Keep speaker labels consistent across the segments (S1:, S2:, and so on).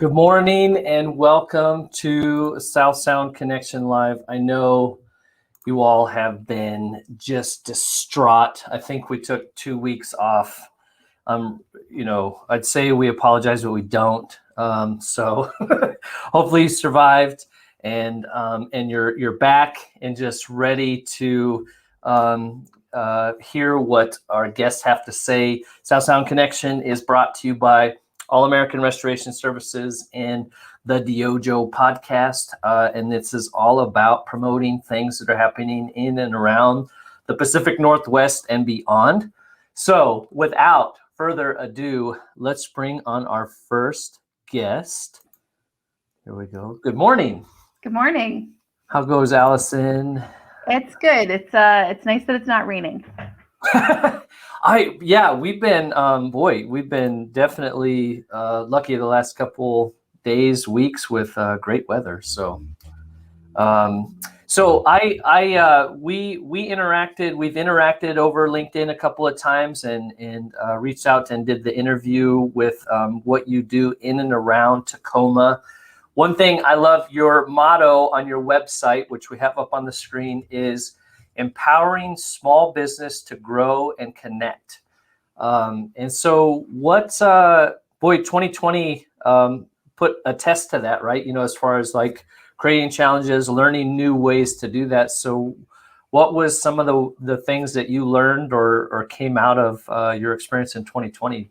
S1: Good morning and welcome to South Sound Connection Live. I know you all have been just distraught. I think we took 2 weeks off. I'd say we apologize, but we don't. So hopefully you survived and you're back and just ready to hear what our guests have to say. South Sound Connection is brought to you by All American Restoration Services and the DYOJO Podcast. And this is all about promoting things that are happening in and around the Pacific Northwest and beyond. So without further ado, let's bring on our first guest. Here we go. Good morning.
S2: Good morning.
S1: How goes Allison?
S2: It's good. It's nice that it's not raining.
S1: We've been definitely lucky the last couple days, weeks with great weather. So we've interacted over LinkedIn a couple of times and reached out and did the interview with what you do in and around Tacoma. One thing I love, your motto on your website, which we have up on the screen, is empowering small business to grow and connect. And so 2020 put a test to that, right? As far as like creating challenges, learning new ways to do that. So what was some of the things that you learned or came out of your experience in 2020?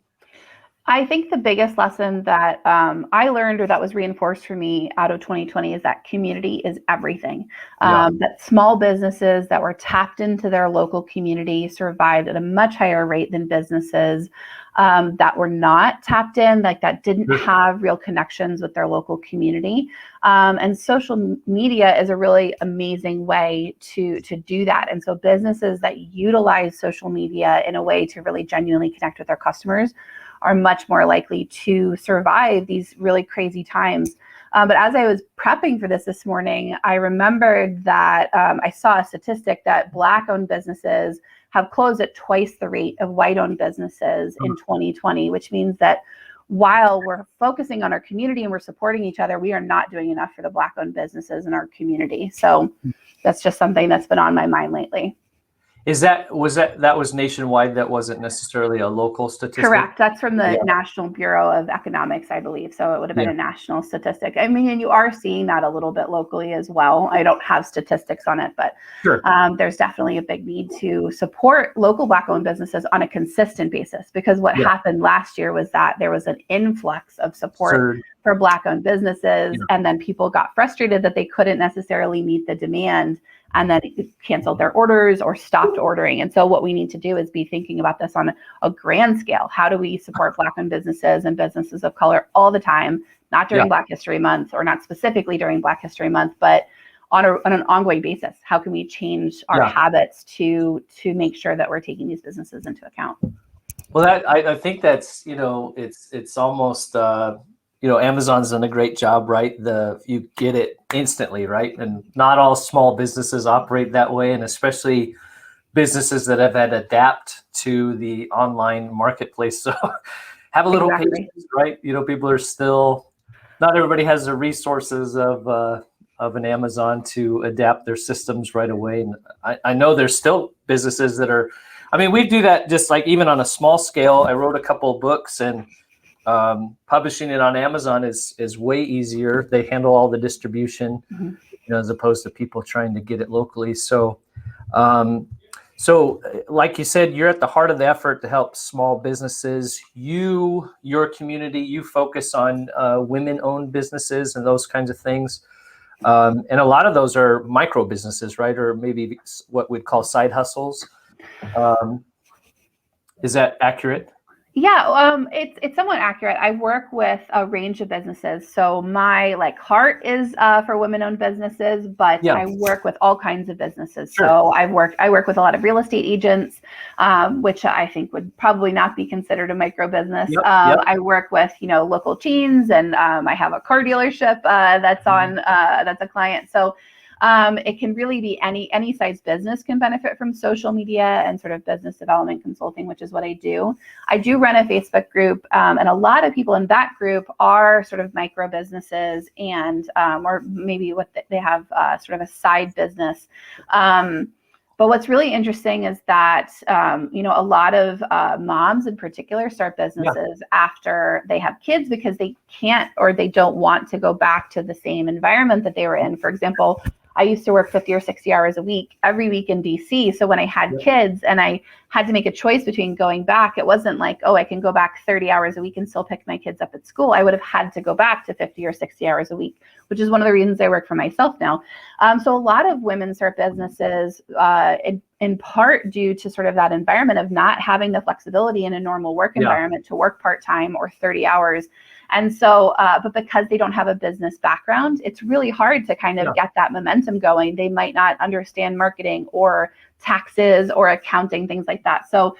S2: I think the biggest lesson that I learned or that was reinforced for me out of 2020 is that community is everything. That small businesses that were tapped into their local community survived at a much higher rate than businesses that were not tapped in, like that didn't have real connections with their local community. And social media is a really amazing way to do that. And so businesses that utilize social media in a way to really genuinely connect with their customers are much more likely to survive these really crazy times. But as I was prepping for this morning, I remembered that I saw a statistic that Black-owned businesses have closed at twice the rate of white-owned businesses in 2020, which means that while we're focusing on our community and we're supporting each other, we are not doing enough for the Black-owned businesses in our community. So that's just something that's been on my mind lately.
S1: That was nationwide? That wasn't necessarily a local statistic?
S2: Correct. That's from the National Bureau of Economics, I believe. So it would have been a national statistic. I mean, and you are seeing that a little bit locally as well. I don't have statistics on it, but there's definitely a big need to support local Black-owned businesses on a consistent basis, because what happened last year was that there was an influx of support for Black-owned businesses, and then people got frustrated that they couldn't necessarily meet the demand, and then canceled their orders or stopped ordering. And so what we need to do is be thinking about this on a grand scale. How do we support Black-owned businesses and businesses of color all the time, not during Black History Month, or not specifically during Black History Month, but on an ongoing basis? How can we change our habits to make sure that we're taking these businesses into account?
S1: Well, I think that's, it's almost, Amazon's done a great job, right? You get it instantly, right? And not all small businesses operate that way, and especially businesses that have had to adapt to the online marketplace. So have a little patience, right? People are still, not everybody has the resources of an Amazon to adapt their systems right away. And I know there's still businesses that are, we do that just like even on a small scale. I wrote a couple of books, and publishing it on Amazon is way easier. They handle all the distribution, as opposed to people trying to get it locally. So like you said, you're at the heart of the effort to help small businesses. Your community, you focus on women-owned businesses and those kinds of things. And a lot of those are micro businesses, right? Or maybe what we'd call side hustles. Is that accurate?
S2: Yeah, it's somewhat accurate. I work with a range of businesses. So my heart is for women-owned businesses, but I work with all kinds of businesses. Sure. So I work with a lot of real estate agents, which I think would probably not be considered a micro business. I work with local chains, and I have a car dealership that's a client. So It can really be any size business can benefit from social media and sort of business development consulting, which is what I do. I do run a Facebook group, and a lot of people in that group are sort of micro businesses and or maybe they have sort of a side business. But what's really interesting is that, a lot of moms in particular start businesses after they have kids because they can't or they don't want to go back to the same environment that they were in. For example, I used to work 50 or 60 hours a week, every week in DC. So when I had kids and I had to make a choice between going back, it wasn't like, oh, I can go back 30 hours a week and still pick my kids up at school. I would have had to go back to 50 or 60 hours a week, which is one of the reasons I work for myself now. So a lot of women start businesses in part due to sort of that environment of not having the flexibility in a normal work environment to work part-time or 30 hours. And so, but because they don't have a business background, it's really hard to kind of get that momentum going. They might not understand marketing or taxes or accounting, things like that. So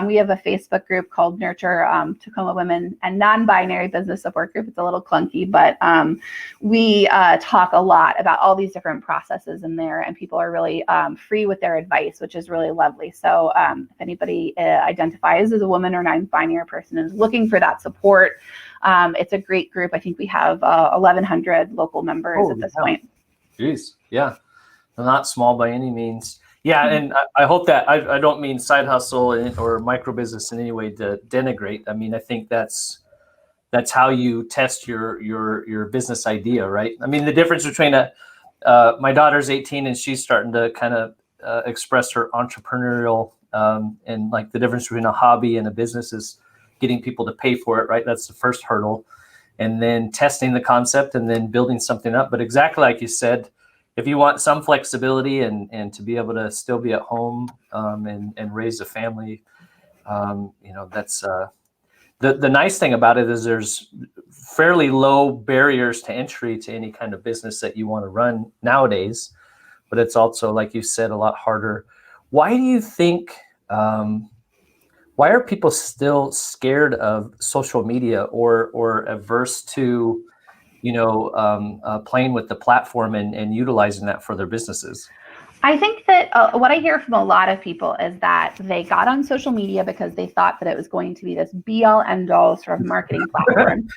S2: we have a Facebook group called Nurture Tacoma Women and Non-Binary Business Support Group. It's a little clunky, but we talk a lot about all these different processes in there, and people are really free with their advice, which is really lovely. So if anybody identifies as a woman or non-binary person and is looking for that support, it's a great group. I think we have 1,100 local members at this point.
S1: Jeez, yeah, not small by any means. Yeah, and I hope that I don't mean side hustle or micro business in any way to denigrate. I mean, I think that's how you test your business idea, right? I mean, the difference between my daughter's 18 and she's starting to kind of express her entrepreneurial and like the difference between a hobby and a business is getting people to pay for it, right? That's the first hurdle, and then testing the concept and then building something up. But exactly like you said, if you want some flexibility and to be able to still be at home and raise a family, that's the nice thing about it is there's fairly low barriers to entry to any kind of business that you want to run nowadays. But it's also, like you said, a lot harder. Why do you think? Why are people still scared of social media or averse to playing with the platform and utilizing that for their businesses?
S2: I think that what I hear from a lot of people is that they got on social media because they thought that it was going to be this be-all, end-all sort of marketing platform.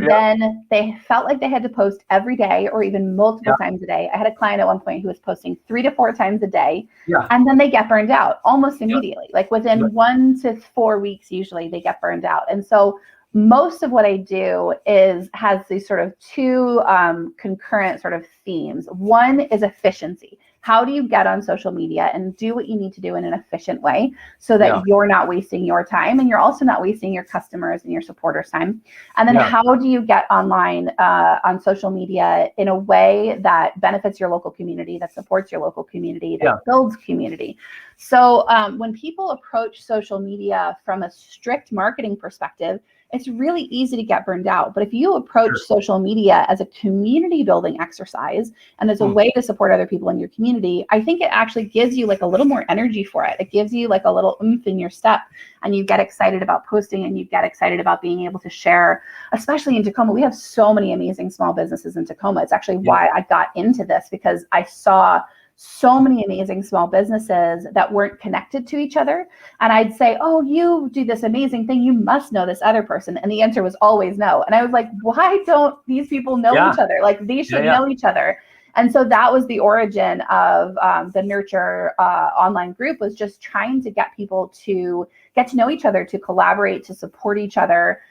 S2: Then they felt like they had to post every day or even multiple times a day. I had a client at one point who was posting 3 to 4 times a day, and then they get burned out almost immediately. Like within 1 to 4 weeks, usually they get burned out. And so most of what I do has these sort of 2 concurrent sort of themes. One is efficiency. How do you get on social media and do what you need to do in an efficient way so that you're not wasting your time and you're also not wasting your customers and your supporters' time? And then how do you get online on social media in a way that benefits your local community, that supports your local community, that builds community? So when people approach social media from a strict marketing perspective, it's really easy to get burned out. But if you approach social media as a community building exercise and as a way to support other people in your community, I think it actually gives you like a little more energy for it. It gives you like a little oomph in your step, and you get excited about posting and you get excited about being able to share, especially in Tacoma. We have so many amazing small businesses in Tacoma. It's actually why I got into this, because I saw so many amazing small businesses that weren't connected to each other. And I'd say, oh, you do this amazing thing, you must know this other person. And the answer was always no. And I was like, why don't these people know each other? Like they should know each other. And so that was the origin of the Nurture online group, was just trying to get people to get to know each other, to collaborate, to support each other.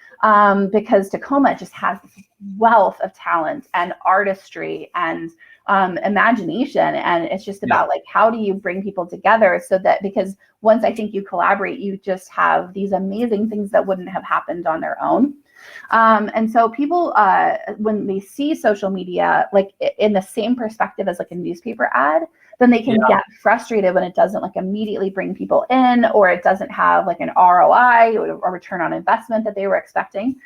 S2: Because Tacoma just has this wealth of talent and artistry and imagination. And it's just about like, how do you bring people together so that, because once I think you collaborate, you just have these amazing things that wouldn't have happened on their own. And so people, when they see social media, like in the same perspective as like a newspaper ad, then they can get frustrated when it doesn't like immediately bring people in, or it doesn't have like an ROI or return on investment that they were expecting.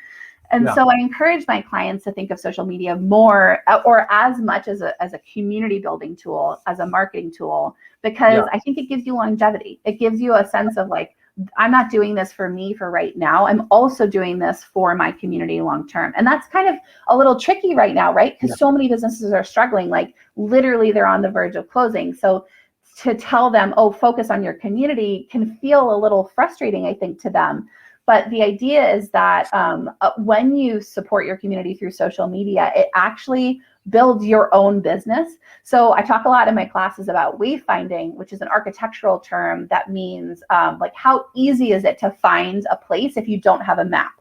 S2: And so I encourage my clients to think of social media more or as much as a community building tool, as a marketing tool, because I think it gives you longevity. It gives you a sense of like, I'm not doing this for me for right now. I'm also doing this for my community long term. And that's kind of a little tricky right now, right? Because so many businesses are struggling, like literally they're on the verge of closing. So to tell them, oh, focus on your community can feel a little frustrating, I think, to them. But the idea is that when you support your community through social media, it actually builds your own business. So I talk a lot in my classes about wayfinding, which is an architectural term that means like how easy is it to find a place if you don't have a map?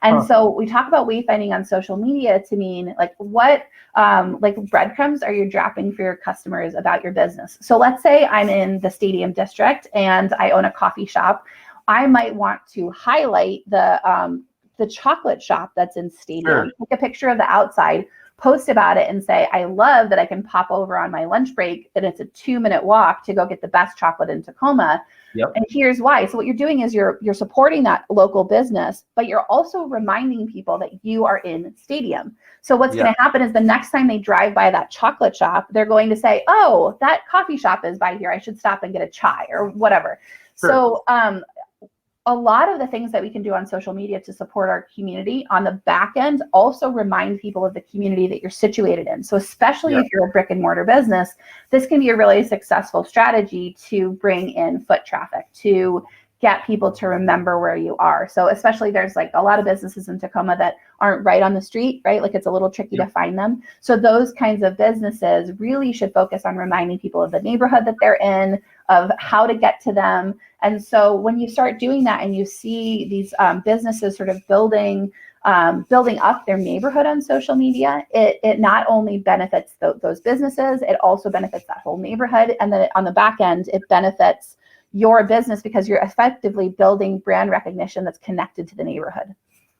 S2: And so we talk about wayfinding on social media to mean like what like breadcrumbs are you dropping for your customers about your business? So let's say I'm in the Stadium District and I own a coffee shop. I might want to highlight the chocolate shop that's in Stadium, take a picture of the outside, post about it and say, I love that I can pop over on my lunch break and it's a 2-minute walk to go get the best chocolate in Tacoma. And here's why. So what you're doing is you're supporting that local business, but you're also reminding people that you are in Stadium. So what's going to happen is the next time they drive by that chocolate shop, they're going to say, oh, that coffee shop is by here. I should stop and get a chai or whatever. So a lot of the things that we can do on social media to support our community on the back end also remind people of the community that you're situated in. So especially if you're a brick and mortar business, this can be a really successful strategy to bring in foot traffic, to get people to remember where you are. So especially there's like a lot of businesses in Tacoma that aren't right on the street, right? Like it's a little tricky to find them. So those kinds of businesses really should focus on reminding people of the neighborhood that they're in, of how to get to them. And so when you start doing that and you see these businesses sort of building up their neighborhood on social media, it not only benefits those businesses, it also benefits that whole neighborhood. And then on the back end, it benefits your business because you're effectively building brand recognition that's connected to the neighborhood.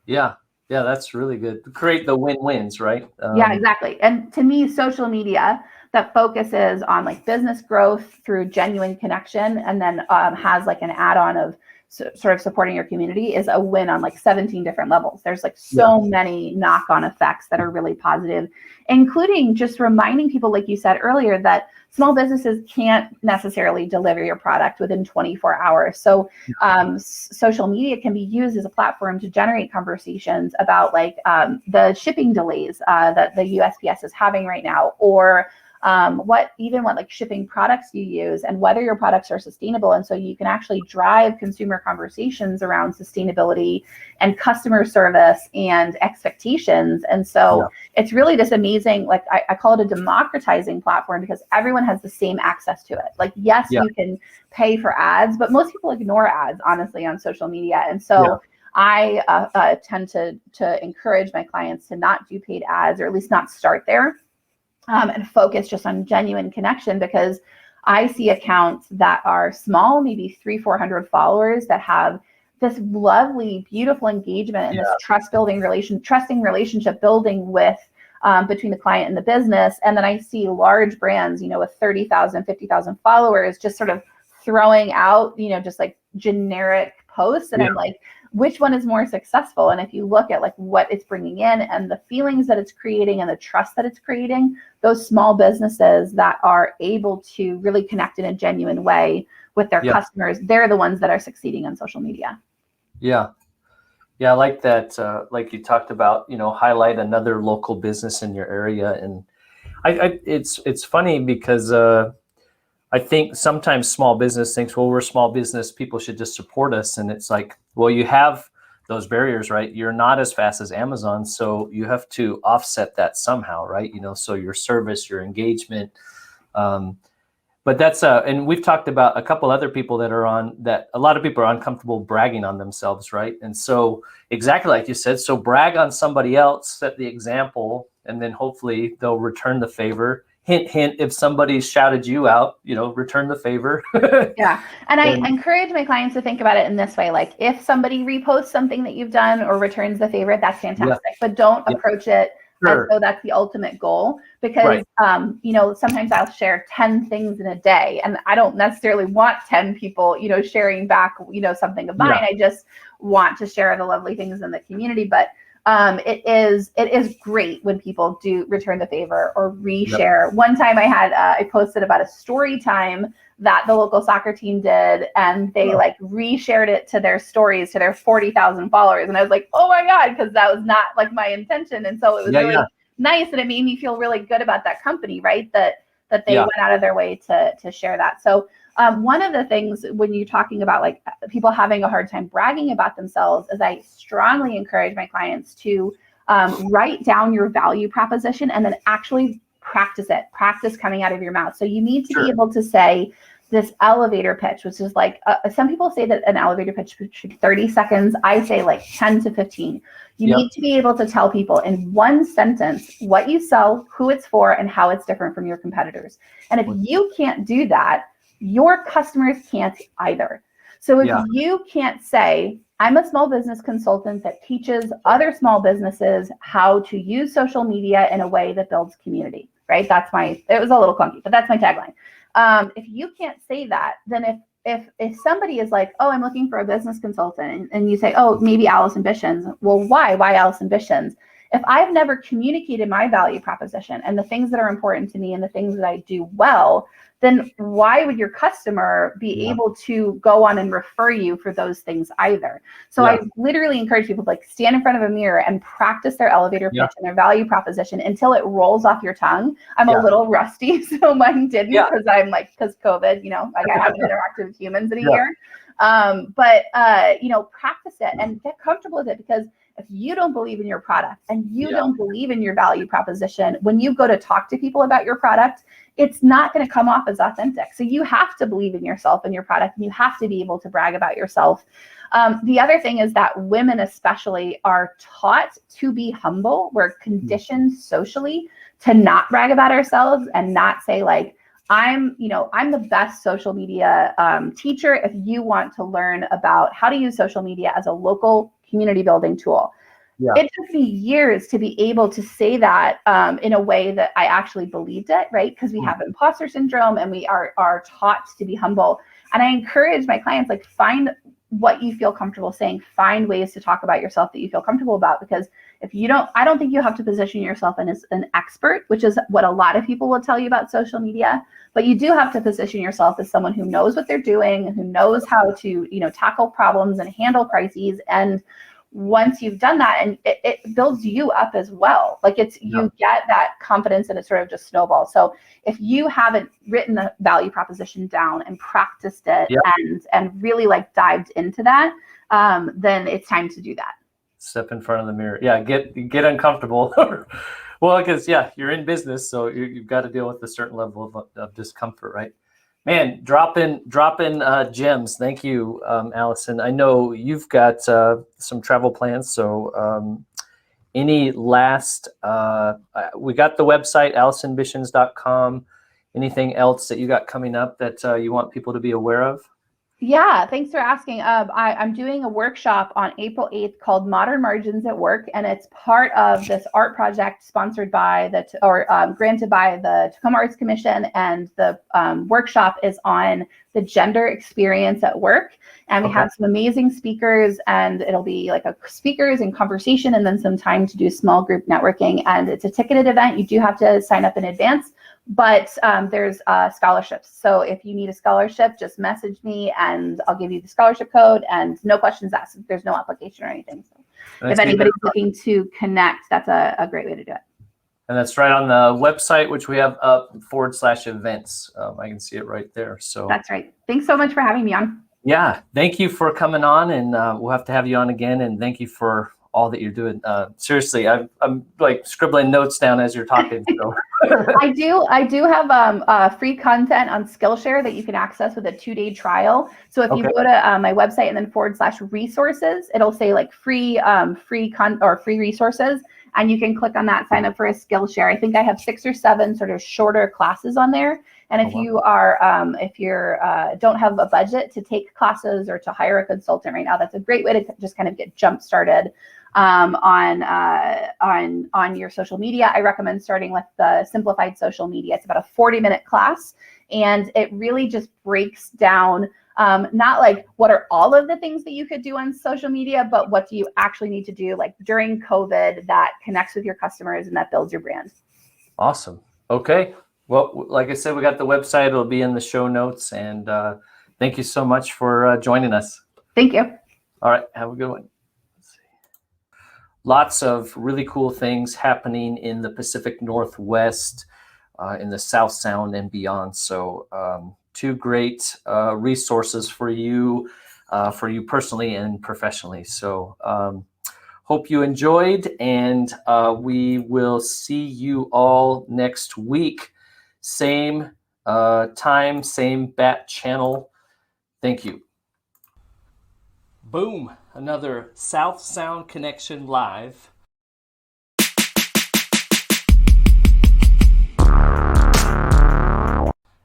S1: Yeah, that's really good. Create the win-wins, right?
S2: Yeah, exactly. And to me, social media that focuses on like business growth through genuine connection and then has like an add-on of sort of supporting your community is a win on like 17 different levels. There's like so many knock-on effects that are really positive, including just reminding people, like you said earlier, that small businesses can't necessarily deliver your product within 24 hours. So social media can be used as a platform to generate conversations about like the shipping delays that the USPS is having right now, or what like shipping products you use and whether your products are sustainable. And so you can actually drive consumer conversations around sustainability and customer service and expectations. And so it's really this amazing, like I call it a democratizing platform because everyone has the same access to it. Like, yes, you can pay for ads, but most people ignore ads, honestly, on social media. And so I tend to encourage my clients to not do paid ads, or at least not start there. And focus just on genuine connection, because I see accounts that are small, maybe 300-400 followers, that have this lovely, beautiful engagement and this trusting relationship building with between the client and the business. And then I see large brands, with 30,000, 50,000 followers, just sort of throwing out, just like generic posts. And I'm like, which one is more successful? And if you look at like what it's bringing in and the feelings that it's creating and the trust that it's creating, those small businesses that are able to really connect in a genuine way with their customers, they're the ones that are succeeding on social media. Yeah,
S1: I like that. Like you talked about, highlight another local business in your area. And it's funny because I think sometimes small business thinks, well, we're a small business, people should just support us. And it's like, well, you have those barriers, right? You're not as fast as Amazon, so you have to offset that somehow, right? So your service, your engagement. But that's and we've talked about a couple other people that a lot of people are uncomfortable bragging on themselves, right? And so exactly like you said, so brag on somebody else, set the example, and then hopefully they'll return the favor. Hint, hint, if somebody shouted you out, return the favor.
S2: And I encourage my clients to think about it in this way. Like, if somebody reposts something that you've done or returns the favor, that's fantastic. But don't approach it as though that's the ultimate goal, because, sometimes I'll share 10 things in a day, and I don't necessarily want 10 people, sharing back, something of mine. I just want to share the lovely things in the community. But it is great when people do return the favor or reshare. Yep. One time I posted about a story time that the local soccer team did, and they like reshared it to their stories to their 40,000 followers. And I was like, oh my God, because that was not like my intention. And so it was really nice, and it made me feel really good about that company, right? That they went out of their way to share that. So one of the things when you're talking about like people having a hard time bragging about themselves is I strongly encourage my clients to write down your value proposition and then actually practice it. Practice coming out of your mouth. So you need to be able to say this elevator pitch, which is like, some people say that an elevator pitch should be 30 seconds. I say like 10 to 15. You need to be able to tell people in one sentence what you sell, who it's for, and how it's different from your competitors. And if you can't do that, your customers can't either. So if you can't say, I'm a small business consultant that teaches other small businesses how to use social media in a way that builds community, right? It was a little clunky, but that's my tagline. If you can't say that, then if somebody is like, oh, I'm looking for a business consultant, and you say, oh, maybe Allison Bishins. Well, why Allison Bishins? If I've never communicated my value proposition and the things that are important to me and the things that I do well, then why would your customer be able to go on and refer you for those things either? So I literally encourage people to like stand in front of a mirror and practice their elevator pitch and their value proposition until it rolls off your tongue. I'm a little rusty, so mine didn't because COVID, like I haven't interacted with humans in a year. But practice it and get comfortable with it, because if you don't believe in your product and you don't believe in your value proposition, when you go to talk to people about your product, it's not going to come off as authentic. So you have to believe in yourself and your product, and you have to be able to brag about yourself. The other thing is that women especially are taught to be humble. We're conditioned socially to not brag about ourselves and not say like, I'm the best social media teacher if you want to learn about how to use social media as a local community building tool. It took me years to be able to say that in a way that I actually believed it, right? Because we have imposter syndrome and we are taught to be humble. And I encourage my clients, like, find what you feel comfortable saying, find ways to talk about yourself that you feel comfortable about, because I don't think you have to position yourself as an expert, which is what a lot of people will tell you about social media, but you do have to position yourself as someone who knows what they're doing, who knows how to, tackle problems and handle crises. And once you've done that, and it builds you up as well. Like you get that confidence and it sort of just snowballs. So if you haven't written the value proposition down and practiced it and really like dived into that, then it's time to do that.
S1: Step in front of the mirror. Yeah. Get uncomfortable. Well, because you're in business, so you've got to deal with a certain level of discomfort, right? Man, drop in gems. Thank you, Allison. I know you've got some travel plans. So any last, we got the website, AllisonBishins.com. Anything else that you got coming up that you want people to be aware of?
S2: Yeah, thanks for asking. I'm doing a workshop on April 8th called Modern Margins at Work, and it's part of this art project sponsored by granted by the Tacoma Arts Commission, and the workshop is on the gender experience at work. And we have some amazing speakers, and it'll be like a speakers and conversation, and then some time to do small group networking. And it's a ticketed event. You do have to sign up in advance, but there's scholarships. So if you need a scholarship, just message me and I'll give you the scholarship code, and no questions asked. There's no application or anything. So if anybody's looking to connect, that's a great way to do it.
S1: And that's right on the website, which we have up /events. I can see it right there. So
S2: that's right. Thanks so much for having me on.
S1: Yeah. Thank you for coming on, and we'll have to have you on again. And thank you for all that you're doing. Seriously, I'm like scribbling notes down as you're talking. So.
S2: I do have free content on Skillshare that you can access with a 2-day trial. So if you go to my website and then /resources, it'll say like free resources, and you can click on that, sign up for a Skillshare. I think I have 6 or 7 sort of shorter classes on there. And if you don't have a budget to take classes or to hire a consultant right now, that's a great way to just kind of get jump started on your social media. I recommend starting with the Simplified Social Media. It's about a 40-minute class, and it really just breaks down Not like what are all of the things that you could do on social media, but what do you actually need to do like during COVID that connects with your customers and that builds your brand.
S1: Awesome. Okay. Well, like I said, we got the website. It'll be in the show notes. And thank you so much for joining us.
S2: Thank you.
S1: All right. Have a good one. Let's see. Lots of really cool things happening in the Pacific Northwest, in the South Sound and beyond. So two great resources for you personally and professionally. So hope you enjoyed, and we will see you all next week. Same time, same bat channel. Thank you. Boom. Another South Sound Connection live.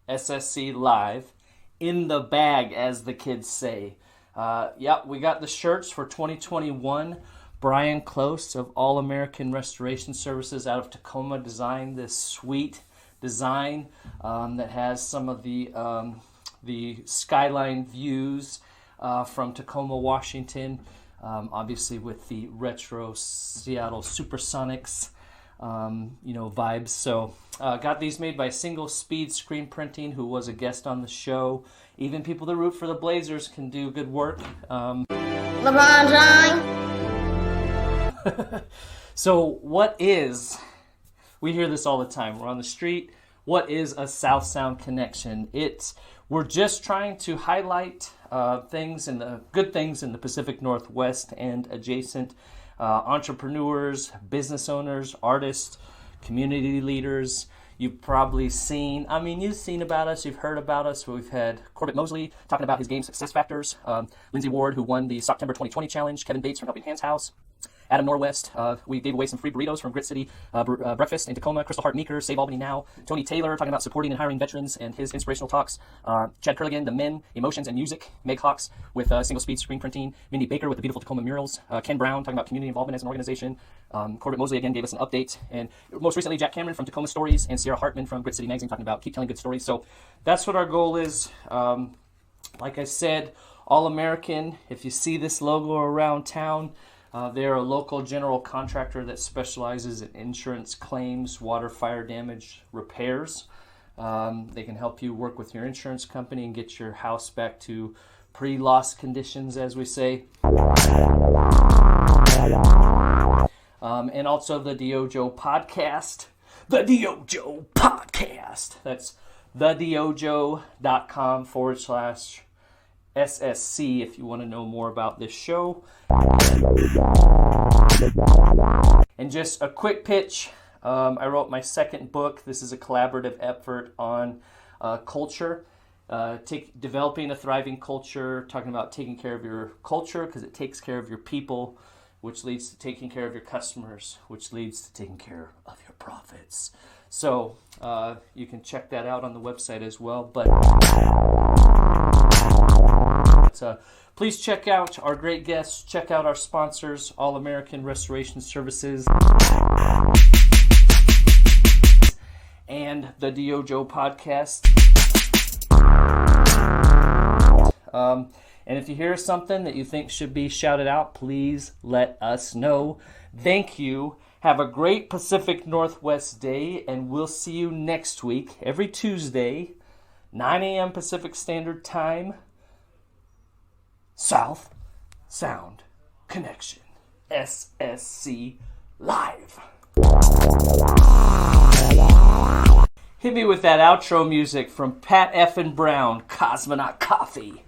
S1: SSC live. In the bag, as the kids say. Yeah, we got the shirts for 2021. Brian Close of All American Restoration Services out of Tacoma designed this sweet design that has some of the skyline views from Tacoma, Washington, obviously with the retro Seattle Supersonics vibes. So got these made by Single Speed Screen Printing, who was a guest on the show. Even people that root for the Blazers can do good work. LeBron James. So we hear this all the time. We're on the street. What is a South Sound connection? We're just trying to highlight good things in the Pacific Northwest and adjacent, entrepreneurs, business owners, artists, community leaders. You've probably seen about us, you've heard about us. We've had Corbett Mosley talking about his game success factors, Lindsay Ward, who won the September 2020 challenge, Kevin Bates from Helping Hands House, Adam Norwest. We gave away some free burritos from Grit City Breakfast in Tacoma. Crystal Hart Meeker, Save Albany Now. Tony Taylor talking about supporting and hiring veterans and his inspirational talks. Chad Kurligan, The Men, Emotions and Music. Meg Hawks with Single Speed Screen Printing. Mindy Baker with the Beautiful Tacoma Murals. Ken Brown talking about community involvement as an organization. Corbett Mosley again gave us an update. And most recently, Jack Cameron from Tacoma Stories and Sierra Hartman from Grit City Magazine talking about keep telling good stories. So that's what our goal is. Like I said, All American, if you see this logo around town, they're a local general contractor that specializes in insurance claims, water, fire damage repairs. They can help you work with your insurance company and get your house back to pre-loss conditions, as we say. And also the DYOJO Podcast. The DYOJO Podcast. That's thedyojo.com/SSC if you want to know more about this show. And just a quick pitch. I wrote my second book. This is a collaborative effort on culture. Developing a thriving culture, talking about taking care of your culture because it takes care of your people, which leads to taking care of your customers, which leads to taking care of your profits. So you can check that out on the website as well. But please check out our great guests. Check out our sponsors, All American Restoration Services and the DYOJO Podcast. And if you hear something that you think should be shouted out, please let us know. Thank you. Have a great Pacific Northwest day, and we'll see you next week, every Tuesday, 9 a.m. Pacific Standard Time. South Sound Connection, SSC Live. Hit me with that outro music from Pat F. and Brown, Cosmonaut Coffee.